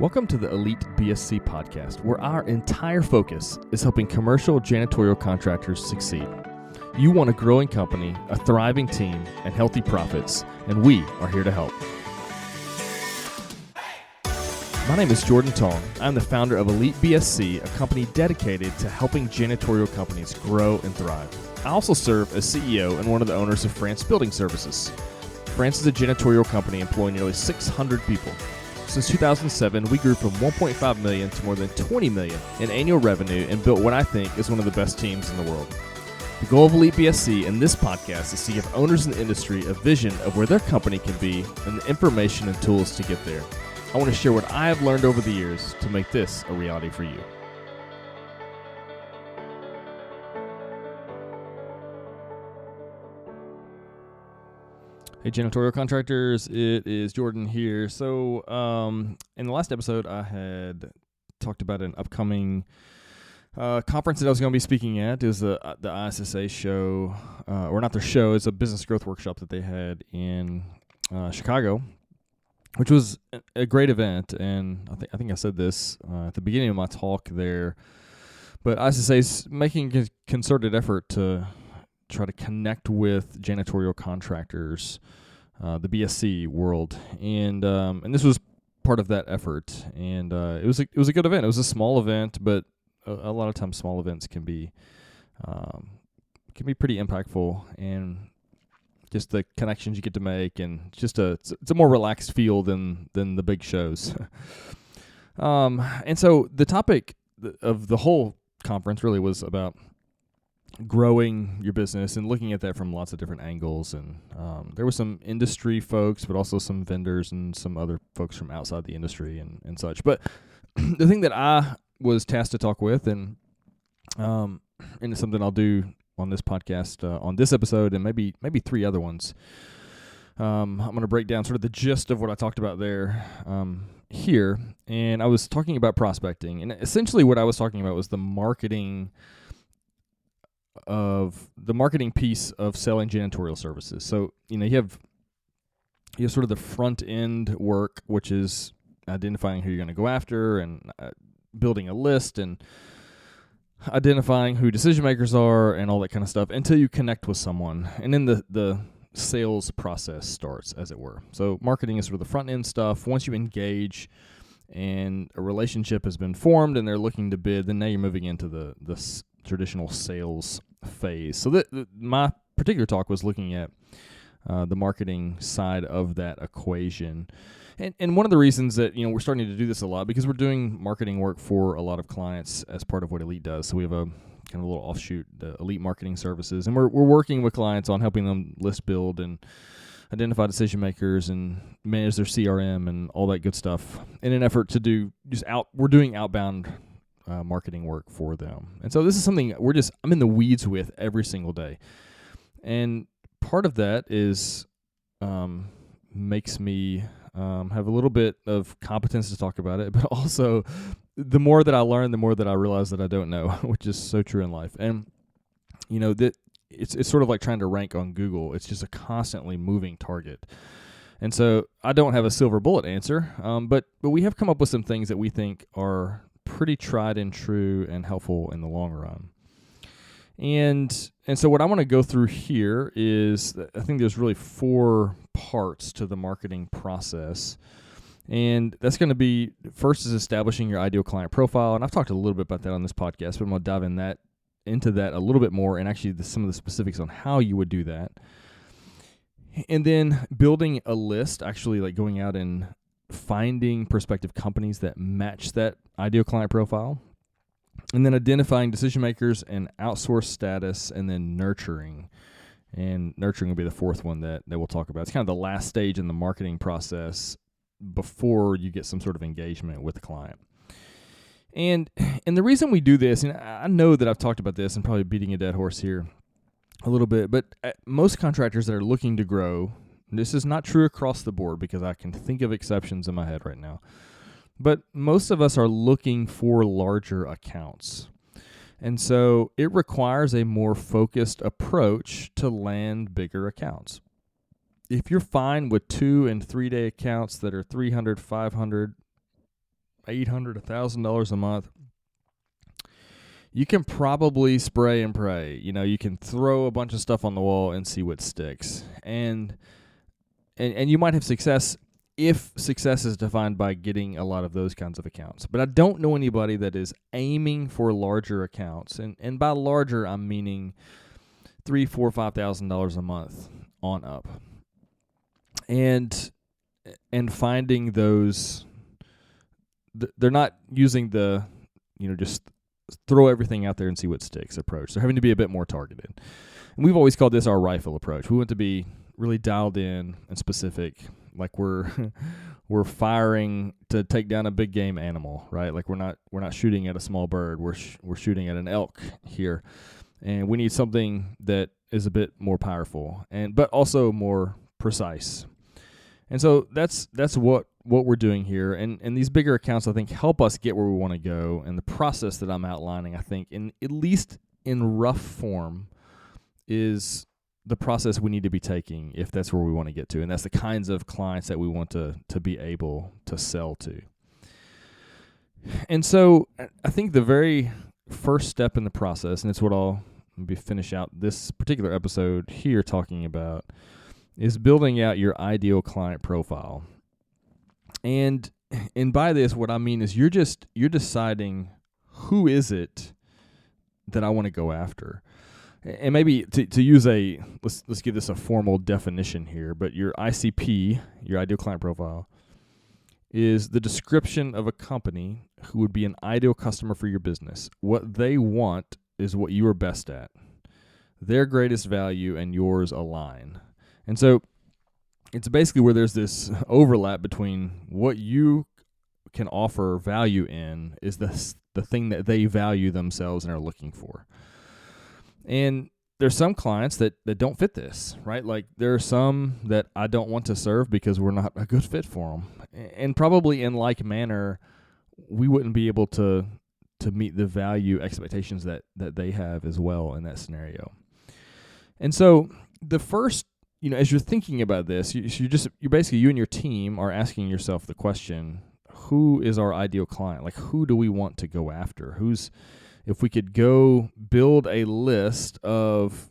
Welcome to the Elite BSC podcast, where our entire focus is helping commercial janitorial contractors succeed. You want a growing company, a thriving team, and healthy profits, and we are here to help. My name is Jordan Tong. I'm the founder of Elite BSC, a company dedicated to helping janitorial companies grow and thrive. I also serve as CEO and one of the owners of France Building Services. France is a janitorial company employing nearly 600 people. Since 2007, we grew from 1.5 million to more than 20 million in annual revenue and built what I think is one of the best teams in the world. The goal of Elite BSC and this podcast is to give owners in the industry a vision of where their company can be and the information and tools to get there. I want to share what I have learned over the years to make this a reality for you. Hey, janitorial contractors, it is Jordan here. So, in the last episode, I had talked about an upcoming conference that I was going to be speaking at. It was the ISSA show, or not their show, it's a business growth workshop that they had in Chicago, which was a great event. And I think I said this at the beginning of my talk there, but ISSA is making a concerted effort to try to connect with janitorial contractors, the BSC world, and this was part of that effort. And it was a good event. It was a small event, but a lot of times small events can be pretty impactful, and just the connections you get to make, and just it's a more relaxed feel than the big shows. And so the topic of the whole conference really was about growing your business and looking at that from lots of different angles. And there were some industry folks, but also some vendors and some other folks from outside the industry and such. But the thing that I was tasked to talk with, and it's something I'll do on this podcast, on this episode, and maybe three other ones. I'm going to break down sort of the gist of what I talked about there here. And I was talking about prospecting, and essentially what I was talking about was the marketing piece of selling janitorial services. So, you have sort of the front end work, which is identifying who you're going to go after, and building a list, and identifying who decision makers are, and all that kind of stuff, until you connect with someone. And then the sales process starts, as it were. So marketing is sort of the front end stuff. Once you engage and a relationship has been formed and they're looking to bid, then now you're moving into the traditional sales phase. So my particular talk was looking at the marketing side of that equation. And one of the reasons that we're starting to do this a lot, because we're doing marketing work for a lot of clients as part of what Elite does. So we have a kind of a little offshoot, the Elite Marketing Services, and we're working with clients on helping them list build and identify decision makers and manage their CRM and all that good stuff in an effort to do we're doing outbound marketing work for them. And so this is something I'm in the weeds with every single day. And part of that is makes me have a little bit of competence to talk about it, but also the more that I learn, the more that I realize that I don't know, which is so true in life. And that it's sort of like trying to rank on Google. It's just a constantly moving target. And so I don't have a silver bullet answer, but we have come up with some things that we think are pretty tried and true and helpful in the long run. And so what I want to go through here is, I think there's really 4 parts to the marketing process. And that's going to be, first is establishing your ideal client profile. And I've talked a little bit about that on this podcast, but I'm going to dive into that a little bit more, and actually some of the specifics on how you would do that. And then building a list, actually like going out and finding prospective companies that match that ideal client profile. And then identifying decision makers and outsource status, and then nurturing. And nurturing will be the 4th one that we'll talk about. It's kind of the last stage in the marketing process before you get some sort of engagement with the client. And the reason we do this, and I know that I've talked about this and probably beating a dead horse here a little bit, but most contractors that are looking to grow, this is not true across the board because I can think of exceptions in my head right now, but most of us are looking for larger accounts. And so it requires a more focused approach to land bigger accounts. If you're fine with 2 and 3 day accounts that are 300, 500, $800, $1,000 a month, you can probably spray and pray. You can throw a bunch of stuff on the wall and see what sticks. And you might have success if success is defined by getting a lot of those kinds of accounts. But I don't know anybody that is aiming for larger accounts. And by larger, I'm meaning $3,000, $4,000, $5,000 a month on up. And finding those, they're not using the, just throw everything out there and see what sticks approach. They're having to be a bit more targeted. And we've always called this our rifle approach. We want to be really dialed in and specific, like we're firing to take down a big game animal, right? Like we're not shooting at a small bird. We're shooting at an elk here, and we need something that is a bit more powerful but also more precise. And so that's what we're doing here. And these bigger accounts, I think, help us get where we want to go. And the process that I'm outlining, I think, at least in rough form, is the process we need to be taking if that's where we want to get to. And that's the kinds of clients that we want to be able to sell to. And so I think the very first step in the process, and it's what I'll maybe finish out this particular episode here talking about, is building out your ideal client profile. And by this, what I mean is you're deciding who is it that I want to go after. And maybe to use let's give this a formal definition here, but your ICP, your ideal client profile, is the description of a company who would be an ideal customer for your business. What they want is what you are best at. Their greatest value and yours align. And so it's basically where there's this overlap between what you can offer value in is the thing that they value themselves and are looking for. And there's some clients that don't fit this, right? Like there are some that I don't want to serve because we're not a good fit for them. And probably in like manner, we wouldn't be able to meet the value expectations that they have as well in that scenario. And so the first, as you're thinking about this, you basically, you and your team are asking yourself the question, who is our ideal client? Like, who do we want to go after? If we could go build a list of,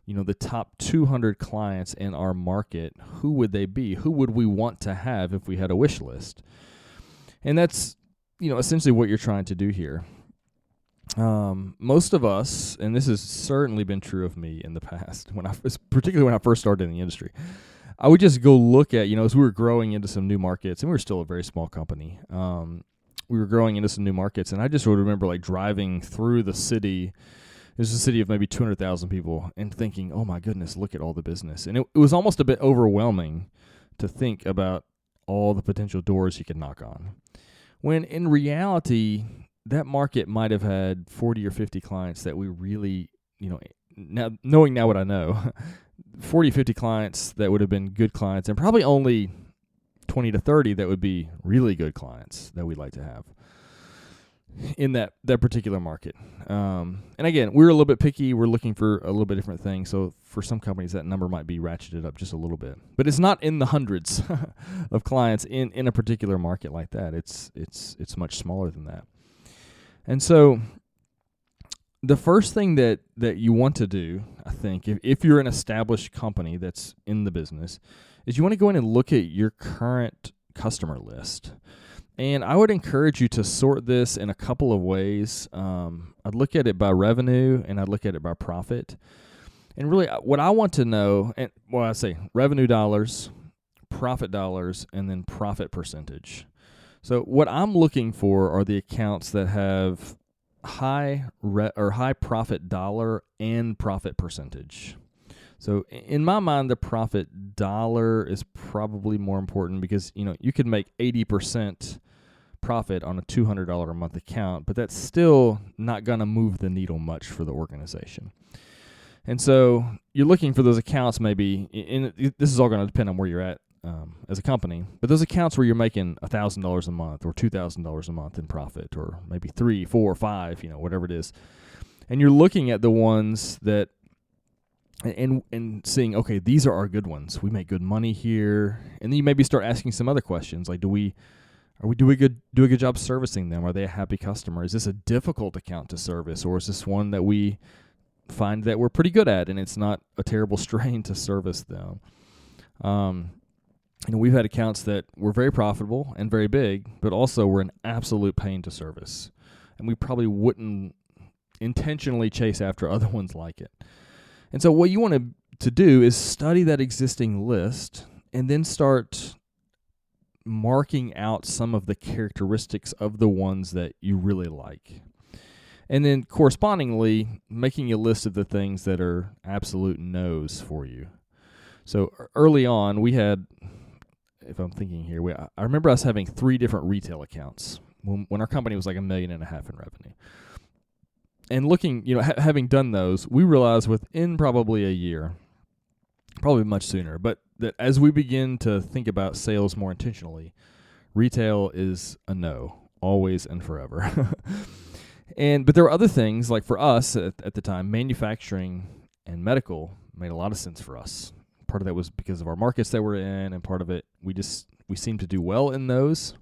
the top 200 clients in our market, who would they be? Who would we want to have if we had a wish list? And that's, essentially what you're trying to do here. Most of us, and this has certainly been true of me in the past, particularly when I first started in the industry, I would just go look at, as we were growing into some new markets, and we were still a very small company. We were growing into some new markets, and I just would remember like driving through the city. It was a city of maybe 200,000 people, and thinking, oh my goodness, look at all the business. And it was almost a bit overwhelming to think about all the potential doors you could knock on. When in reality, that market might have had 40 or 50 clients that we really, now knowing now what I know, 40, 50 clients that would have been good clients, and probably only 20 to 30 that would be really good clients that we'd like to have in that particular market. And again, we're a little bit picky. We're looking for a little bit different things. So for some companies, that number might be ratcheted up just a little bit. But it's not in the hundreds of clients in a particular market like that. It's much smaller than that. And so the first thing that you want to do, I think, if you're an established company that's in the business, is you want to go in and look at your current customer list. And I would encourage you to sort this in a couple of ways. I'd look at it by revenue, and I'd look at it by profit. And really, what I want to know, I say revenue dollars, profit dollars, and then profit percentage. So what I'm looking for are the accounts that have high profit dollar and profit percentage. So in my mind, the profit dollar is probably more important because, you could make 80% profit on a $200 a month account, but that's still not going to move the needle much for the organization. And so you're looking for those accounts maybe, this is all going to depend on where you're at as a company, but those accounts where you're making $1,000 a month or $2,000 a month in profit, or maybe 3, 4, 5, whatever it is. And you're looking at the ones that, and seeing, okay, these are our good ones. We make good money here. And then you maybe start asking some other questions, like, Are we do a good job servicing them? Are they a happy customer? Is this a difficult account to service, or is this one that we find that we're pretty good at and it's not a terrible strain to service them? We've had accounts that were very profitable and very big, but also were an absolute pain to service, and we probably wouldn't intentionally chase after other ones like it. And so what you want to do is study that existing list and then start marking out some of the characteristics of the ones that you really like. And then correspondingly, making a list of the things that are absolute no's for you. So early on, we had, if I'm thinking here, I remember us having 3 different retail accounts when our company was like $1.5 million in revenue. And looking, having done those, we realized within probably a year, probably much sooner, but that as we begin to think about sales more intentionally, retail is a no, always and forever. But there were other things, like for us at the time, manufacturing and medical made a lot of sense for us. Part of that was because of our markets that we're in, and part of it, we seemed to do well in those.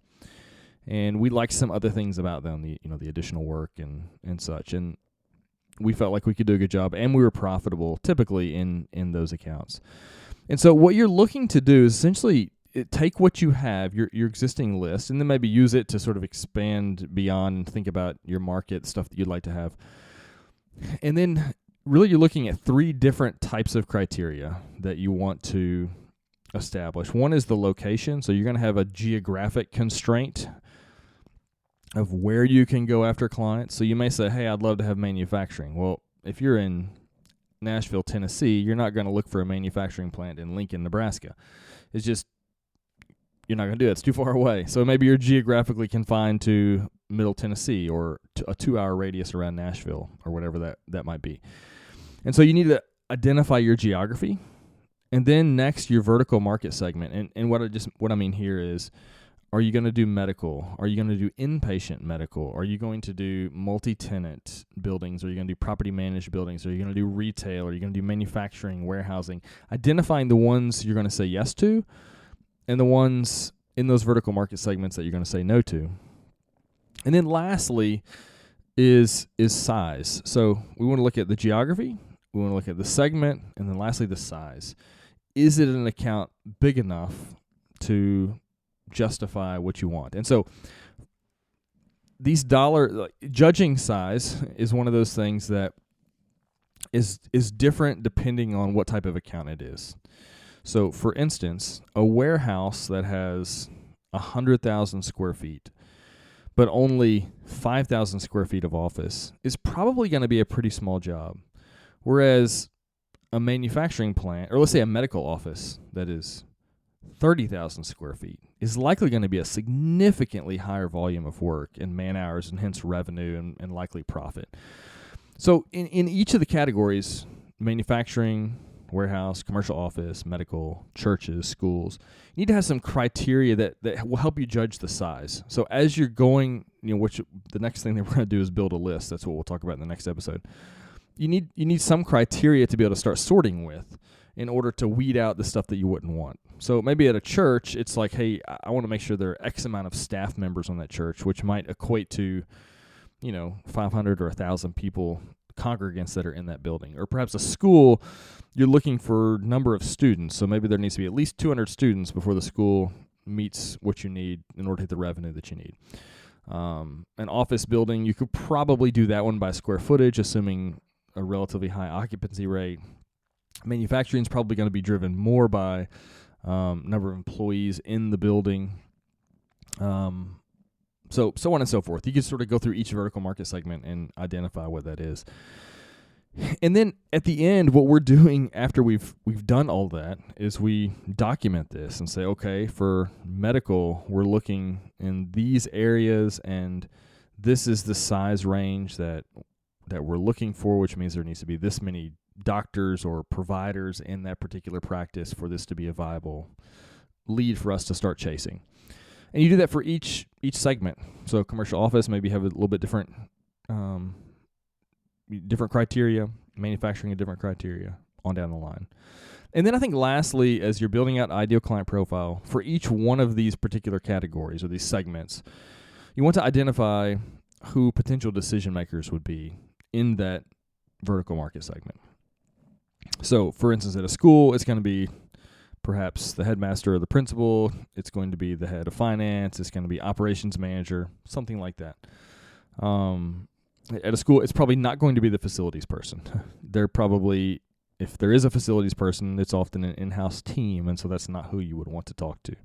And we liked some other things about them, the additional work and such. And we felt like we could do a good job, and we were profitable typically in those accounts. And so what you're looking to do is essentially take what you have, your existing list, and then maybe use it to sort of expand beyond and think about your market, stuff that you'd like to have. And then really you're looking at 3 different types of criteria that you want to establish. One is the location. So you're going to have a geographic constraint of where you can go after clients. So you may say, hey, I'd love to have manufacturing. Well, if you're in Nashville, Tennessee, you're not going to look for a manufacturing plant in Lincoln, Nebraska. It's just, you're not going to do it. It's too far away. So maybe you're geographically confined to Middle Tennessee or to a 2-hour radius around Nashville or whatever that might be. And so you need to identify your geography, and then next your vertical market segment. And what I mean here is, are you going to do medical? Are you going to do inpatient medical? Are you going to do multi-tenant buildings? Are you going to do property managed buildings? Are you going to do retail? Are you going to do manufacturing, warehousing? Identifying the ones you're going to say yes to, and the ones in those vertical market segments that you're going to say no to. And then lastly is size. So we want to look at the geography, we want to look at the segment, and then lastly the size. Is it an account big enough to justify what you want? And so these judging size is one of those things that is different depending on what type of account it is. So for instance, a warehouse that has 100,000 square feet but only 5,000 square feet of office is probably going to be a pretty small job. Whereas a manufacturing plant, or let's say a medical office that is 30,000 square feet, is likely going to be a significantly higher volume of work and man hours, and hence revenue and likely profit. So in each of the categories, manufacturing, warehouse, commercial office, medical, churches, schools, you need to have some criteria that will help you judge the size. So as you're going, which the next thing that we're going to do is build a list. That's what we'll talk about in the next episode. You need some criteria to be able to start sorting with in order to weed out the stuff that you wouldn't want. So maybe at a church, it's like, hey, I want to make sure there are X amount of staff members on that church, which might equate to, 500 or 1,000 people, congregants that are in that building. Or perhaps a school, you're looking for number of students. So maybe there needs to be at least 200 students before the school meets what you need in order to hit the revenue that you need. An office building, you could probably do that one by square footage, assuming a relatively high occupancy rate. Manufacturing is probably going to be driven more by number of employees in the building. So on and so forth. You can sort of go through each vertical market segment and identify what that is. And then at the end, what we're doing after we've done all that is we document this and say, okay, for medical, we're looking in these areas, and this is the size range that we're looking for, which means there needs to be this many doctors or providers in that particular practice for this to be a viable lead for us to start chasing. And you do that for each segment. So commercial office, maybe have a little bit different criteria, manufacturing a different criteria, on down the line. And then I think lastly, as you're building out ideal client profile, for each one of these particular categories or these segments, you want to identify who potential decision makers would be in that vertical market segment. So, for instance, at a school, it's going to be perhaps the headmaster or the principal. It's going to be the head of finance. It's going to be operations manager, something like that. At a school, it's probably not going to be the facilities person. They're probably, if there is a facilities person, it's often an in-house team, and so that's not who you would want to talk to.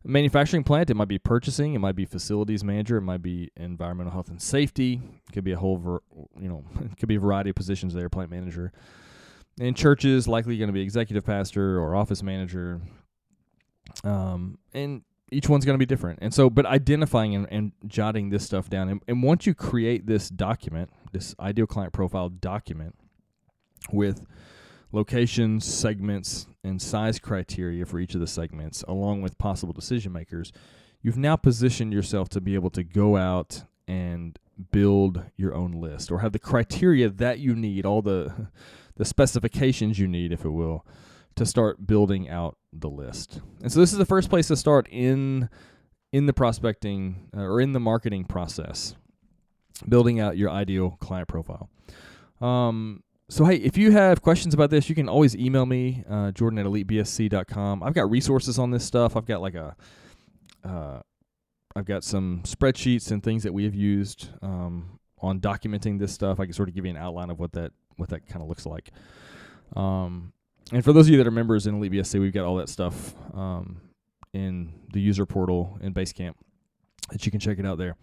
Manufacturing plant, it might be purchasing, it might be facilities manager, it might be environmental health and safety. It could be it could be a variety of positions there, plant manager. In churches, likely going to be executive pastor or office manager. And each one's going to be different. And so, but identifying and jotting this stuff down. And once you create this document, this ideal client profile document with locations, segments, and size criteria for each of the segments, along with possible decision makers, you've now positioned yourself to be able to go out and build your own list, or have the criteria that you need, all the specifications you need, if it will, to start building out the list. And so this is the first place to start in the prospecting or in the marketing process, building out your ideal client profile. So, hey, if you have questions about this, you can always email me, jordan@elitebsc.com. I've got resources on this stuff. I've got I've got some spreadsheets and things that we have used on documenting this stuff. I can sort of give you an outline of what that kind of looks like. And for those of you that are members in Elite BSC, we've got all that stuff in the user portal in Basecamp that you can check it out there.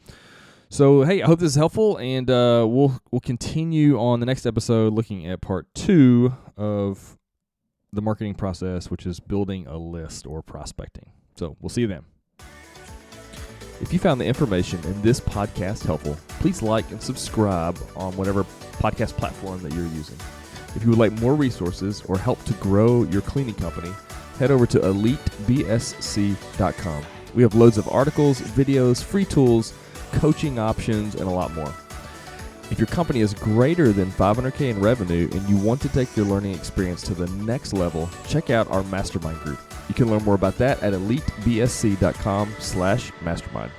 So, hey, I hope this is helpful, and we'll continue on the next episode looking at part 2 of the marketing process, which is building a list or prospecting. So we'll see you then. If you found the information in this podcast helpful, please like and subscribe on whatever podcast platform that you're using. If you would like more resources or help to grow your cleaning company, head over to elitebsc.com. We have loads of articles, videos, free tools, coaching options, and a lot more. If your company is greater than $500K in revenue and you want to take your learning experience to the next level, check out our mastermind group. You can learn more about that at elitebsc.com/mastermind.